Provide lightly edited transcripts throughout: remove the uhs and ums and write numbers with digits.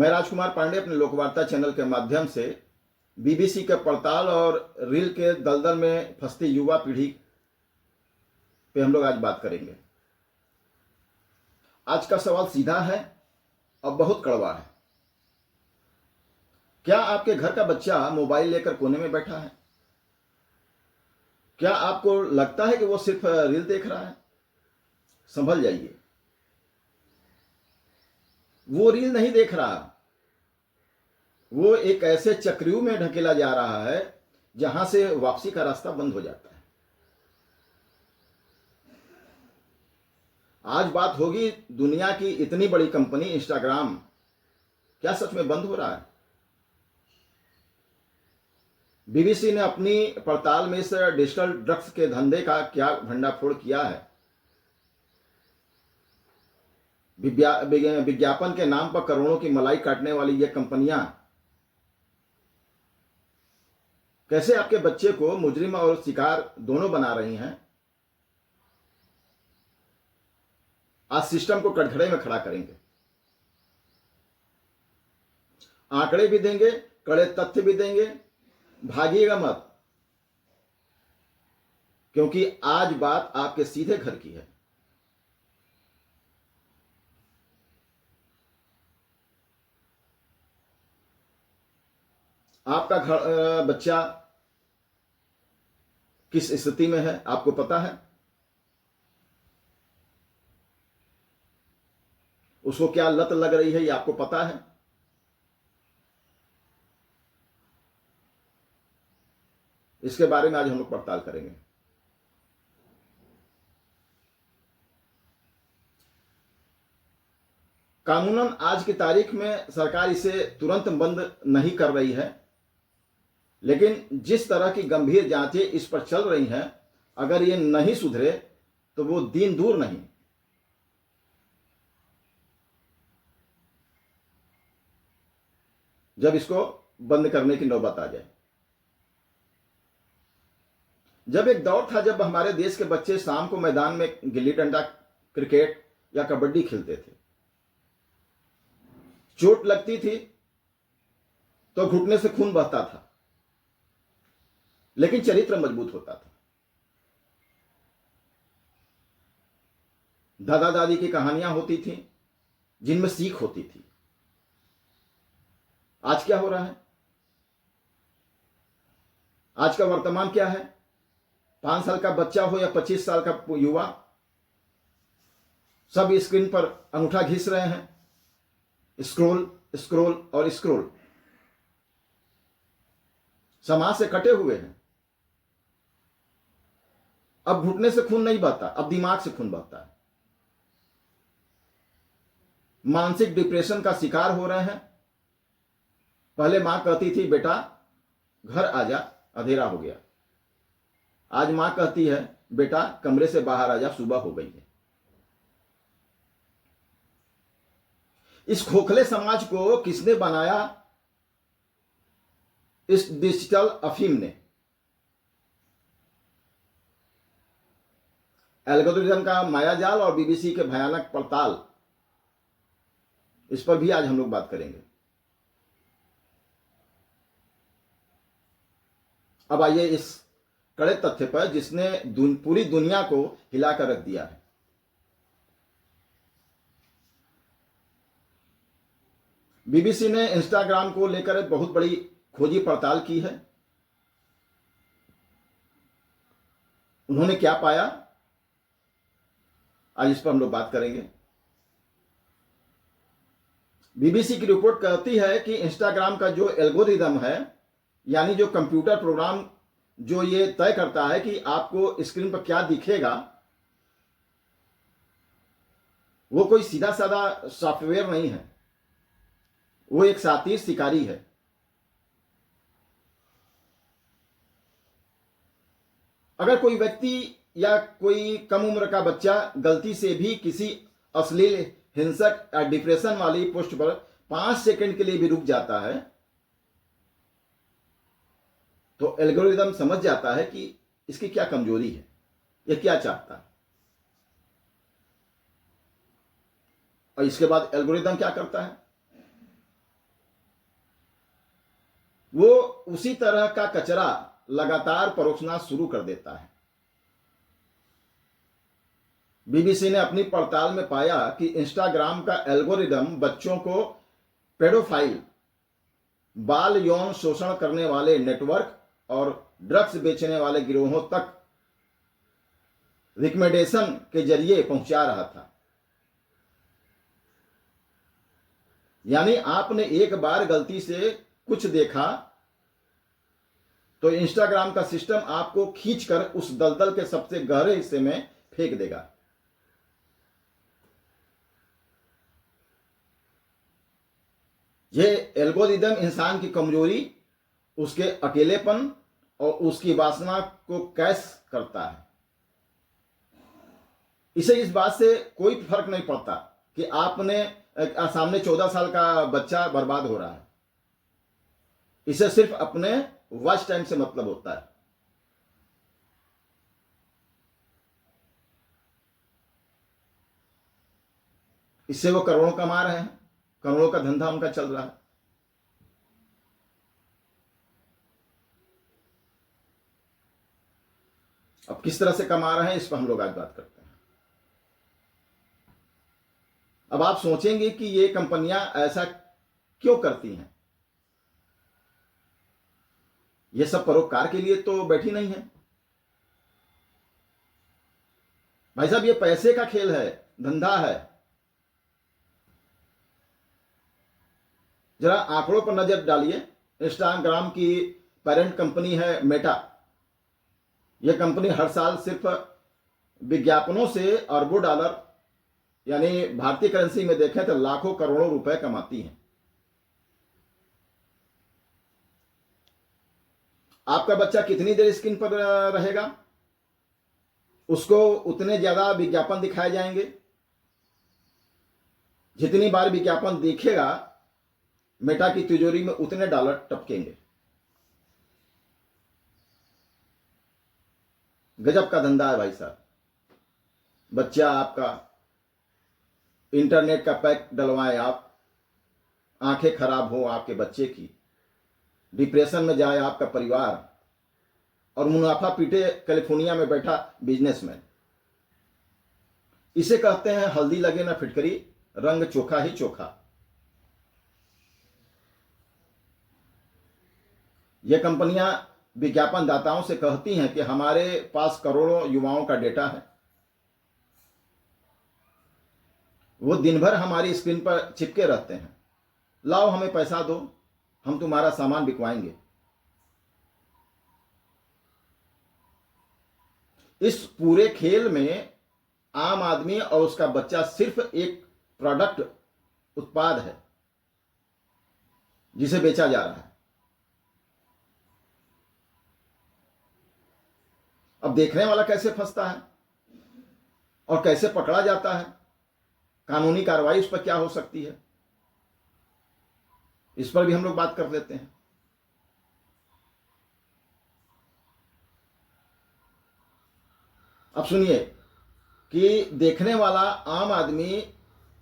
मैं राजकुमार पांडे अपने लोकवार्ता चैनल के माध्यम से बीबीसी के पड़ताल और रील के दलदल में फंसती युवा पीढ़ी पे हम लोग आज बात करेंगे। आज का सवाल सीधा है और बहुत कड़वा है। क्या आपके घर का बच्चा मोबाइल लेकर कोने में बैठा है? क्या आपको लगता है कि वो सिर्फ रील देख रहा है? संभल जाइए, वो रील नहीं देख रहा, वो एक ऐसे चक्रव्यूह में ढकेला जा रहा है जहां से वापसी का रास्ता बंद हो जाता है। आज बात होगी दुनिया की इतनी बड़ी कंपनी इंस्टाग्राम क्या सच में बंद हो रहा है? बीबीसी ने अपनी पड़ताल में इस डिजिटल ड्रग्स के धंधे का क्या भंडाफोड़ किया है। विज्ञापन के नाम पर करोड़ों की मलाई काटने वाली ये कंपनियां कैसे आपके बच्चे को मुजरिम और शिकार दोनों बना रही हैं। आज सिस्टम को कटघरे में खड़ा करेंगे, आंकड़े भी देंगे, कड़े तथ्य भी देंगे। भागिएगा मत, क्योंकि आज बात आपके सीधे घर की है। आपका बच्चा किस स्थिति में है आपको पता है? उसको क्या लत लग रही है ये आपको पता है? इसके बारे में आज हम लोग पड़ताल करेंगे। कानूनन आज की तारीख में सरकार इसे तुरंत बंद नहीं कर रही है, लेकिन जिस तरह की गंभीर जांचें इस पर चल रही हैं, अगर ये नहीं सुधरे तो वो दिन दूर नहीं जब इसको बंद करने की नौबत आ जाए। जब एक दौर था जब हमारे देश के बच्चे शाम को मैदान में गिल्ली डंडा, क्रिकेट या कबड्डी खेलते थे। चोट लगती थी तो घुटने से खून बहता था, लेकिन चरित्र मजबूत होता था। दादा दादी की कहानियां होती थी जिनमें सीख होती थी। आज क्या हो रहा है? आज का वर्तमान क्या है? 5 साल का बच्चा हो या 25 साल का युवा, सब स्क्रीन पर अंगूठा घिस रहे हैं। स्क्रोल स्क्रोल और स्क्रोल। समाज से कटे हुए हैं। अब घुटने से खून नहीं बहता, अब दिमाग से खून बहता है। मानसिक डिप्रेशन का शिकार हो रहे हैं। पहले मां कहती थी बेटा घर आजा, अंधेरा हो गया। आज मां कहती है बेटा कमरे से बाहर आजा, सुबह हो गई है। इस खोखले समाज को किसने बनाया? इस डिजिटल अफीम ने। एल्गोरिथम का मायाजाल और बीबीसी के भयानक पड़ताल, इस पर भी आज हम लोग बात करेंगे। अब आइए इस कड़े तथ्य पर जिसने पूरी दुनिया को हिलाकर रख दिया है। बीबीसी ने इंस्टाग्राम को लेकर एक बहुत बड़ी खोजी पड़ताल की है। उन्होंने क्या पाया, आज इस पर हम लोग बात करेंगे। बीबीसी की रिपोर्ट कहती है कि इंस्टाग्राम का जो एल्गोरिदम है, यानी जो कंप्यूटर प्रोग्राम जो ये तय करता है कि आपको स्क्रीन पर क्या दिखेगा, वो कोई सीधा साधा सॉफ्टवेयर नहीं है। वो एक शातिर शिकारी है। अगर कोई व्यक्ति या कोई कम उम्र का बच्चा गलती से भी किसी अश्लील, हिंसक या डिप्रेशन वाली पोस्ट पर 5 सेकंड के लिए भी रुक जाता है, तो एल्गोरिदम समझ जाता है कि इसकी क्या कमजोरी है, ये क्या चाहता है। और इसके बाद एल्गोरिदम क्या करता है? वो उसी तरह का कचरा लगातार परोसना शुरू कर देता है। बीबीसी ने अपनी पड़ताल में पाया कि इंस्टाग्राम का एल्गोरिदम बच्चों को पेडोफाइल, बाल यौन शोषण करने वाले नेटवर्क और ड्रग्स बेचने वाले गिरोहों तक रिकमेंडेशन के जरिए पहुंचा रहा था। यानी आपने एक बार गलती से कुछ देखा तो इंस्टाग्राम का सिस्टम आपको खींचकर उस दलदल के सबसे गहरे हिस्से में फेंक देगा। यह एल्गोरिदम इंसान की कमजोरी, उसके अकेलेपन और उसकी वासना को कैश करता है। इसे इस बात से कोई फर्क नहीं पड़ता कि आपने सामने 14 साल का बच्चा बर्बाद हो रहा है। इसे सिर्फ अपने वॉच टाइम से मतलब होता है। इससे वो करोड़ों कमा रहे हैं, करोड़ों का धंधा उनका चल रहा है। अब किस तरह से कमा रहे हैं इस पर हम लोग आज बात करते हैं। अब आप सोचेंगे कि ये कंपनियां ऐसा क्यों करती हैं? ये सब परोपकार के लिए तो बैठी नहीं है भाई साहब। ये पैसे का खेल है, धंधा है। जरा आंकड़ों पर नजर डालिए। इंस्टाग्राम की पेरेंट कंपनी है मेटा। यह कंपनी हर साल सिर्फ विज्ञापनों से अरबों डॉलर, यानी भारतीय करेंसी में देखें तो लाखों करोड़ों रुपए कमाती है। आपका बच्चा कितनी देर स्क्रीन पर रहेगा, उसको उतने ज्यादा विज्ञापन दिखाए जाएंगे। जितनी बार विज्ञापन देखेगा, मेटा की तिजोरी में उतने डॉलर टपकेंगे। गजब का धंधा है भाई साहब। बच्चा आपका इंटरनेट का पैक डलवाएं आप, आंखें खराब हो आपके बच्चे की, डिप्रेशन में जाए आपका परिवार, और मुनाफा पीटे कैलिफोर्निया में बैठा बिजनेसमैन। इसे कहते हैं हल्दी लगे ना फिटकरी, रंग चोखा ही चोखा। ये कंपनियां विज्ञापन दाताओं से कहती हैं कि हमारे पास करोड़ों युवाओं का डेटा है, वो दिन भर हमारी स्क्रीन पर चिपके रहते हैं, लाओ हमें पैसा दो, हम तुम्हारा सामान बिकवाएंगे। इस पूरे खेल में आम आदमी और उसका बच्चा सिर्फ एक प्रोडक्ट, उत्पाद है जिसे बेचा जा रहा है। अब देखने वाला कैसे फंसता है और कैसे पकड़ा जाता है, कानूनी कार्रवाई उस पर क्या हो सकती है, इस पर भी हम लोग बात कर लेते हैं। अब सुनिए कि देखने वाला आम आदमी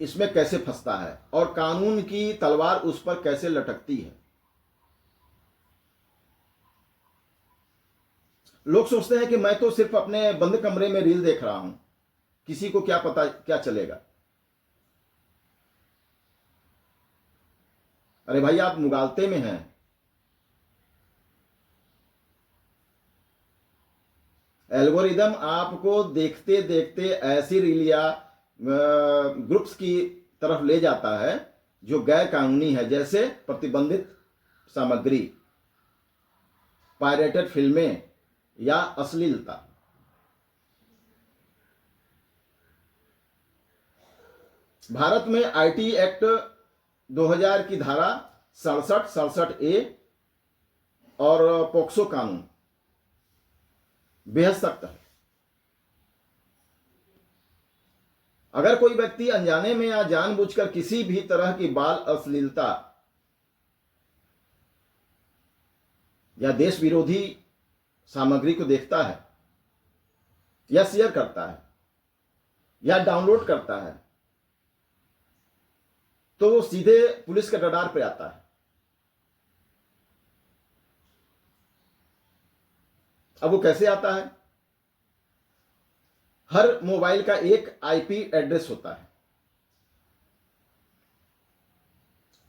इसमें कैसे फंसता है और कानून की तलवार उस पर कैसे लटकती है। लोग सोचते हैं कि मैं तो सिर्फ अपने बंद कमरे में रील देख रहा हूं, किसी को क्या पता क्या चलेगा। अरे भाई, आप मुगालते में हैं। एल्गोरिदम आपको देखते देखते ऐसी रील या ग्रुप्स की तरफ ले जाता है जो गैर कानूनी है, जैसे प्रतिबंधित सामग्री, पायरेटेड फिल्में या अश्लीलता। भारत में आईटी एक्ट 2000 की धारा 67(ए) और पोक्सो कानून बेहद सख्त है। अगर कोई व्यक्ति अनजाने में या जानबूझकर किसी भी तरह की बाल अश्लीलता या देश विरोधी सामग्री को देखता है या शेयर करता है या डाउनलोड करता है, तो वो सीधे पुलिस के रडार पे आता है। अब वो कैसे आता है? हर मोबाइल का एक आईपी एड्रेस होता है।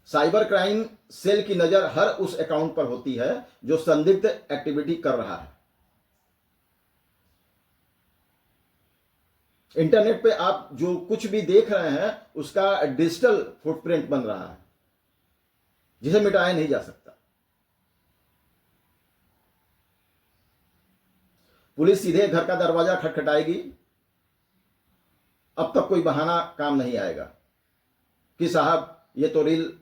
साइबर क्राइम सेल की नजर हर उस अकाउंट पर होती है जो संदिग्ध एक्टिविटी कर रहा है। इंटरनेट पे आप जो कुछ भी देख रहे हैं उसका डिजिटल फुटप्रिंट बन रहा है जिसे मिटाया नहीं जा सकता। पुलिस सीधे घर का दरवाजा खटखटाएगी, अब तक कोई बहाना काम नहीं आएगा कि साहब ये तो रील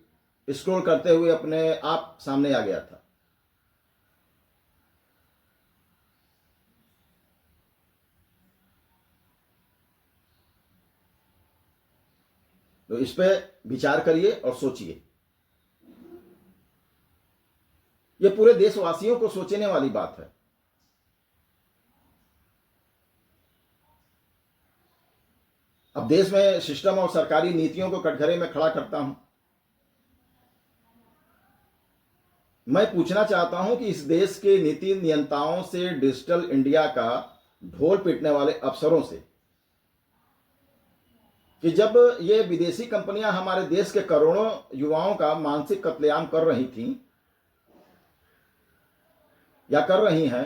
स्क्रॉल करते हुए अपने आप सामने आ गया था। तो इस पे विचार करिए और सोचिए। ये पूरे देशवासियों को सोचने वाली बात है। अब देश में सिस्टम और सरकारी नीतियों को कटघरे में खड़ा करता हूं। मैं पूछना चाहता हूं कि इस देश के नीति नियंताओं से, डिजिटल इंडिया का ढोल पीटने वाले अफसरों से, कि जब ये विदेशी कंपनियां हमारे देश के करोड़ों युवाओं का मानसिक कत्लेआम कर रही थीं या कर रही हैं,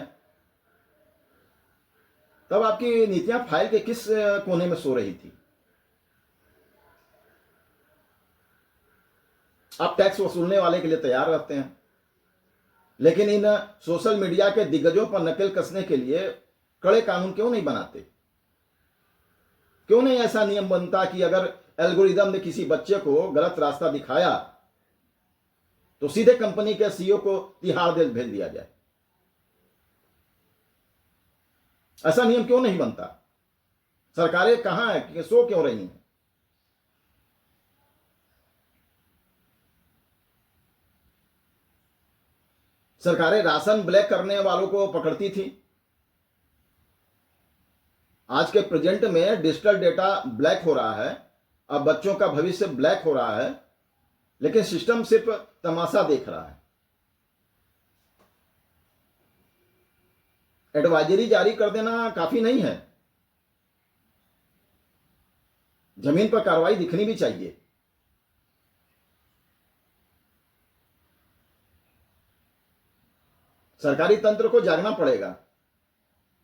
तब आपकी नीतियां फाइल के किस कोने में सो रही थी? आप टैक्स वसूलने वाले के लिए तैयार रहते हैं, लेकिन इन सोशल मीडिया के दिग्गजों पर नकेल कसने के लिए कड़े कानून क्यों नहीं बनाते? क्यों नहीं ऐसा नियम बनता कि अगर एल्गोरिदम ने किसी बच्चे को गलत रास्ता दिखाया तो सीधे कंपनी के सीईओ को तिहाड़ जेल भेज दिया जाए? ऐसा नियम क्यों नहीं बनता? सरकारें कहां है कि सो क्यों रही हैं? सरकारें राशन ब्लैक करने वालों को पकड़ती थी। आज के प्रेजेंट में डिजिटल डेटा ब्लैक हो रहा है, अब बच्चों का भविष्य ब्लैक हो रहा है, लेकिन सिस्टम सिर्फ तमाशा देख रहा है। एडवाइजरी जारी कर देना काफी नहीं है, जमीन पर कार्रवाई दिखनी भी चाहिए। सरकारी तंत्र को जागना पड़ेगा,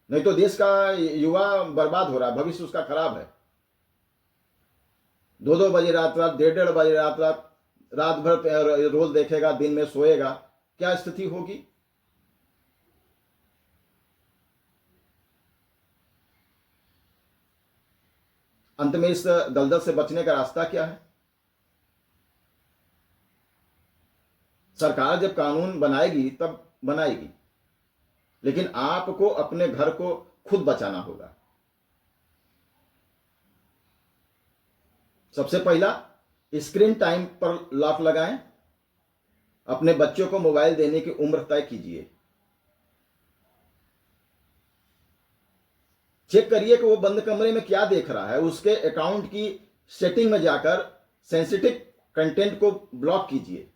नहीं तो देश का युवा बर्बाद हो रहा है, भविष्य उसका खराब है। 2-2 बजे रात, 1:30 बजे रात भर रोज देखेगा, दिन में सोएगा, क्या स्थिति होगी? अंत में इस दलदल से बचने का रास्ता क्या है? सरकार जब कानून बनाएगी तब बनाएगी, लेकिन आपको अपने घर को खुद बचाना होगा। सबसे पहला, स्क्रीन टाइम पर लॉक लगाएं। अपने बच्चों को मोबाइल देने की उम्र तय कीजिए। चेक करिए कि वो बंद कमरे में क्या देख रहा है। उसके अकाउंट की सेटिंग में जाकर सेंसिटिव कंटेंट को ब्लॉक कीजिए।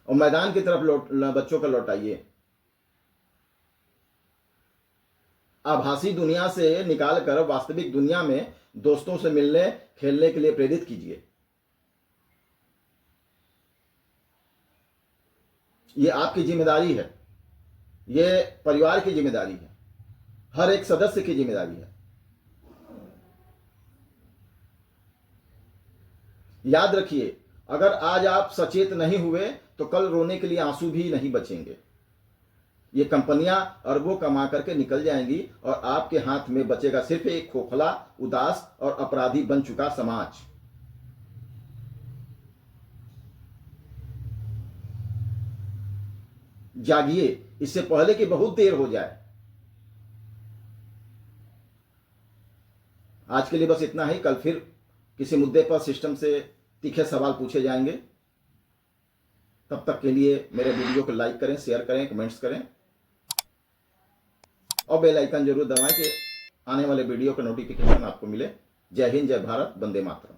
और मैदान की तरफ बच्चों को लौटाइए। आभासी दुनिया से निकालकर वास्तविक दुनिया में दोस्तों से मिलने, खेलने के लिए प्रेरित कीजिए। ये आपकी जिम्मेदारी है, ये परिवार की जिम्मेदारी है, हर एक सदस्य की जिम्मेदारी है। याद रखिए, अगर आज आप सचेत नहीं हुए तो कल रोने के लिए आंसू भी नहीं बचेंगे। ये कंपनियां अरबों कमा करके निकल जाएंगी और आपके हाथ में बचेगा सिर्फ एक खोखला, उदास और अपराधी बन चुका समाज। जागिए, इससे पहले कि बहुत देर हो जाए। आज के लिए बस इतना ही। कल फिर किसी मुद्दे पर सिस्टम से तीखे सवाल पूछे जाएंगे। तब तक के लिए मेरे वीडियो को लाइक करें, शेयर करें, कमेंट्स करें और बेल आइकन जरूर दबाएं कि आने वाले वीडियो का नोटिफिकेशन आपको मिले। जय हिंद, जय भारत, वंदे मातरम।